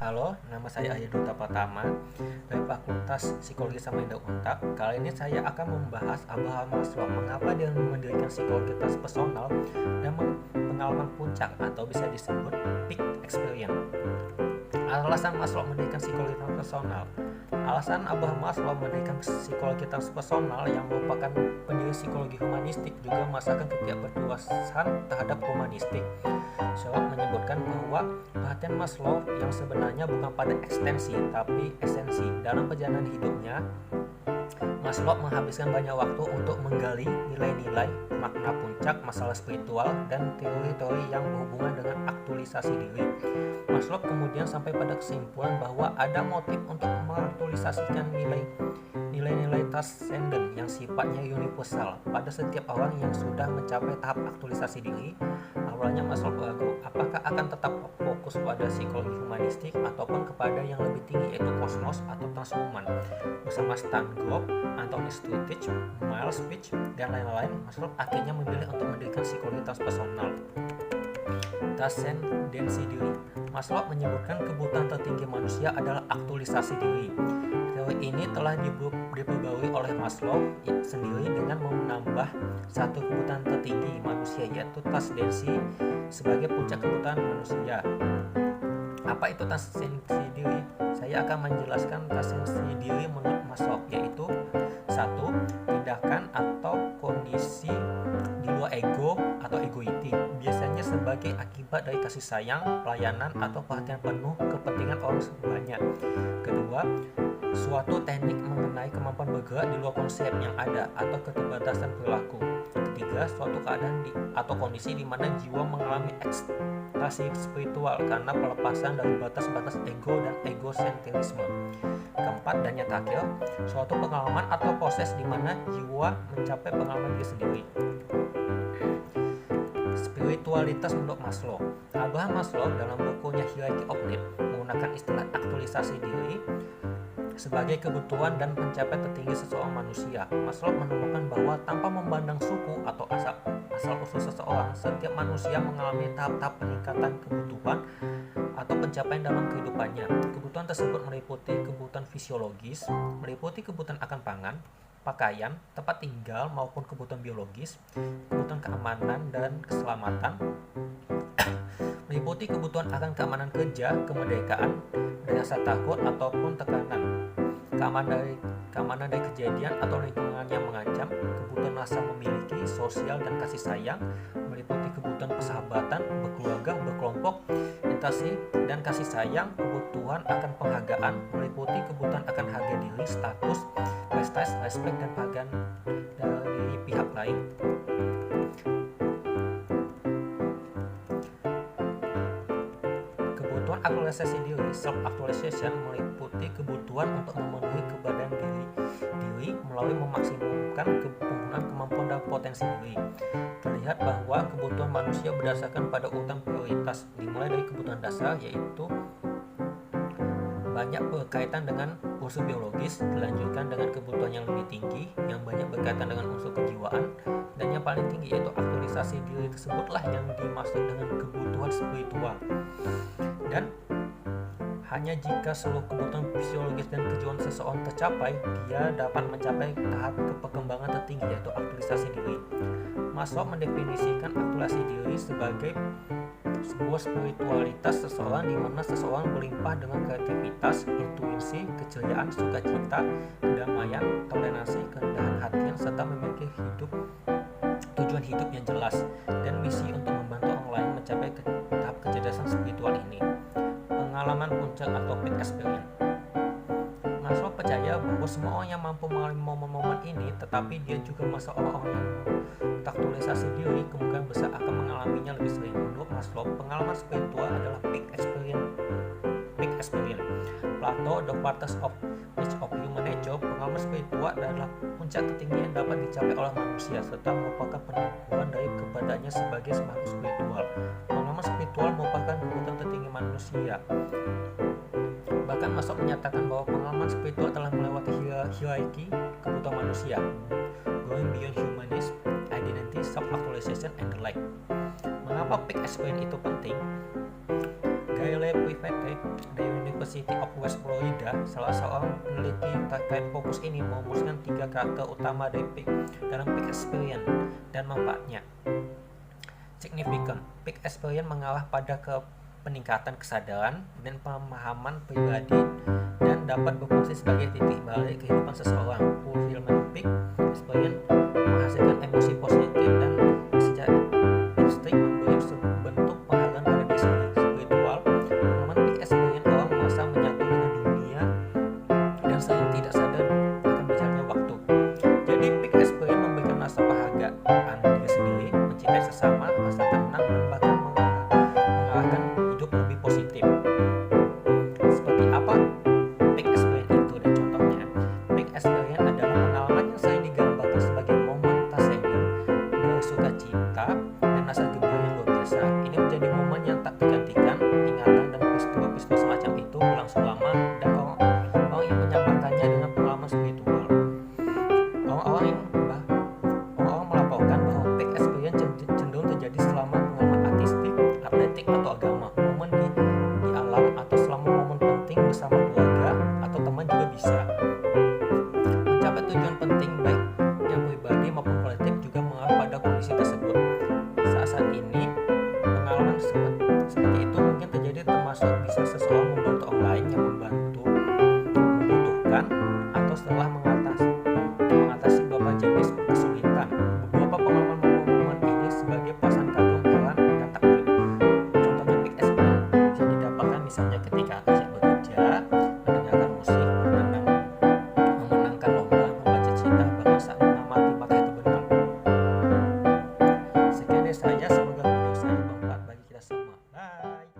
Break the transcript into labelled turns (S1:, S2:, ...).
S1: Halo, nama saya Arya Duta Pratama dari Fakultas Psikologi Samarinda Untak. Kali ini saya akan membahas Abraham Maslow, mengapa dia mendirikan psikologi transpersonal dan pengalaman puncak atau bisa disebut peak experience. Alasan Maslow mendirikan psikologi transpersonal. Alasan Abraham Maslow mendirikan psikologi transpersonal yang merupakan pendiri psikologi humanistik juga merasakan ketidakpuasan terhadap humanistik. Sebab menyebutkan bahwa perhatian Maslow yang sebenarnya bukan pada ekstensi tapi esensi. Dalam perjalanan hidupnya, Maslow menghabiskan banyak waktu untuk menggali nilai-nilai, makna puncak, masalah spiritual, dan teori-teori yang berhubungan dengan aktualisasi diri. Maslow kemudian sampai pada kesimpulan bahwa ada motif untuk mengaktualisasikan nilai-nilai transenden yang sifatnya universal pada setiap orang yang sudah mencapai tahap aktualisasi diri. Awalnya Maslow ragu apakah akan tetap fokus pada psikologi humanistik ataupun kepada yang lebih tinggi yaitu kosmos atau transhuman. Bersama Stan Grof, Anthony Stuttich, Miles Fitch, dan lain-lain, Maslow akhirnya memilih untuk mendirikan psikologi transpersonal. Transcendensi diri. Maslow menyebutkan kebutuhan tertinggi manusia adalah aktualisasi diri. Teori ini telah diperbarui oleh Maslow sendiri dengan menambah satu kebutuhan tertinggi manusia yaitu transcendensi sebagai puncak kebutuhan manusia. Apa itu transcendensi diri? Saya akan menjelaskan transcendensi diri menurut Maslow, yaitu satu, tindakan atau kondisi di luar ego atau egoiti, biasanya sebagai akibat dari kasih sayang, pelayanan, atau perhatian penuh kepentingan orang banyak. Kedua, suatu teknik mengenai kemampuan bergerak di luar konsep yang ada atau keterbatasan perilaku. Ketiga, suatu keadaan atau kondisi di mana jiwa mengalami ekstasi spiritual karena pelepasan dari batas-batas ego dan egosentrisme. Keempat dan yang terakhir, suatu pengalaman atau proses di mana jiwa mencapai pengalaman diri sendiri. Spiritualitas menurut Maslow. Abraham Maslow dalam bukunya Hierarchy of Needs menggunakan istilah aktualisasi diri sebagai kebutuhan dan pencapaian tertinggi seseorang manusia. Maslow menemukan bahwa tanpa memandang suku atau asal-usul seseorang, setiap manusia mengalami tahap-tahap peningkatan kebutuhan atau pencapaian dalam kehidupannya. Kebutuhan tersebut meliputi kebutuhan fisiologis, meliputi kebutuhan akan pangan, pakaian, tempat tinggal maupun kebutuhan biologis, kebutuhan keamanan dan keselamatan, meliputi kebutuhan akan keamanan kerja, kemerdekaan, dari rasa takut ataupun tekanan, keamanan dari kejadian atau lingkungan yang mengancam, kebutuhan rasa memiliki, sosial dan kasih sayang, meliputi kebutuhan persahabatan, berkeluarga, berkelompok, interaksi dan kasih sayang, kebutuhan akan penghargaan, meliputi kebutuhan akan harga diri, status, prestasi, respek dan penghargaan dari pihak lain. Kebutuhan aktualisasi diri, self-actualization, meliputi kebutuhan untuk memenuhi keberadaan diri melalui memaksimumkan penggunaan kemampuan dan potensi diri. Terlihat bahwa kebutuhan manusia berdasarkan pada urutan prioritas, dimulai dari kebutuhan dasar yaitu banyak berkaitan dengan unsur biologis, dilanjutkan dengan kebutuhan yang lebih tinggi yang banyak berkaitan dengan unsur kejiwaan, dan yang paling tinggi yaitu aktualisasi diri tersebutlah yang dimaksud dengan kebutuhan spiritual. Dan hanya jika seluruh kebutuhan fisiologis dan kejiwaan seseorang tercapai, dia dapat mencapai tahap perkembangan tertinggi yaitu aktualisasi diri. Maslow mendefinisikan aktualisasi diri sebagai sebuah spiritualitas seseorang di mana seseorang berlimpah dengan kreativitas, intuisi, keceriaan, sukacita, kedamaian, toleransi, kerendahan hati, serta memiliki tujuan hidup yang jelas dan misi untuk membantu orang lain mencapai tahap kecerdasan spiritual ini. Pengalaman puncak atau peak experience. Maslow percaya bahwa semua orang yang mampu mengalami momen-momen ini, tetapi dia juga masa orang-orang yang aktualisasi diri kemungkinan besar akan mengalaminya lebih sering. Menurut Maslow, pengalaman spiritual adalah peak experience. Plato, The Factors of Which of Human Nature, pengalaman spiritual adalah puncak tertinggi yang dapat dicapai oleh manusia serta merupakan pengakuan dari keberadaannya sebagai makhluk spiritual. Pengalaman spiritual merupakan kebutuhan tertinggi manusia. Bahkan Maslow menyatakan bahwa pengalaman spiritual telah melewati hierarki kebutuhan manusia, going beyond humanism, identity, self-actualization, and the like. Mengapa peak experience itu penting? Gayle Private dari University of West Florida, salah seorang peneliti terkait fokus ini merumuskan 3 karakter utama dari peak dalam peak experience dan manfaatnya. Significant. Peak experience mengarah pada peningkatan kesadaran dan pemahaman pribadi dan dapat berfungsi sebagai titik balik kehidupan seseorang. Fulfillment. Peak experience menghasilkan emosi positif dan secara insting memberi bentuk penghargaan pada diri sendiri. Spiritual. Momen peak experience orang merasa menyatu dengan dunia dan sering tidak sadar akan berjalannya waktu. Jadi peak experience memberikan rasa penghargaan diri sendiri, mencintai sesama, rasa tenang, dan bahkan mengarahkan hidup lebih positif. Seperti apa peak experience itu dan contohnya? Peak experience adalah pengalaman yang sering digambarkan sebagai momen transenden dari sukacita dan rasa gembira yang luar biasa. Ini menjadi momen yang tak tergantikan. Ingatan dan peristiwa-peristiwa semacam itu berlangsung lama dan orang yang menyampaikannya dengan pengalaman spiritual. Orang melaporkan bahwa peak experience cenderung terjadi selama pengalaman artistik, atletik, atau agama. Momen di alam atau selama momen penting bersama keluarga atau teman juga bisa. Mencapai tujuan penting baik yang pribadi maupun kolektif juga mengarah pada kondisi tersebut. Saat ini pengalaman seperti itu mungkin terjadi, termasuk bisa seseorang membantu orang lain yang membutuhkan atau setelah mengatasi beberapa jenis kesulitan. Beberapa pengalaman ini sebagai perasaan kagum, heran, dan takjub. Contohnya peak experience bisa didapatkan misalnya ketika asik bekerja, mendengarkan musik, memenangkan lomba, membaca cerita, bahkan saat mengamati matahari terbenam. Sekian dari saya, semoga video saya bermanfaat bagi kita semua. Bye.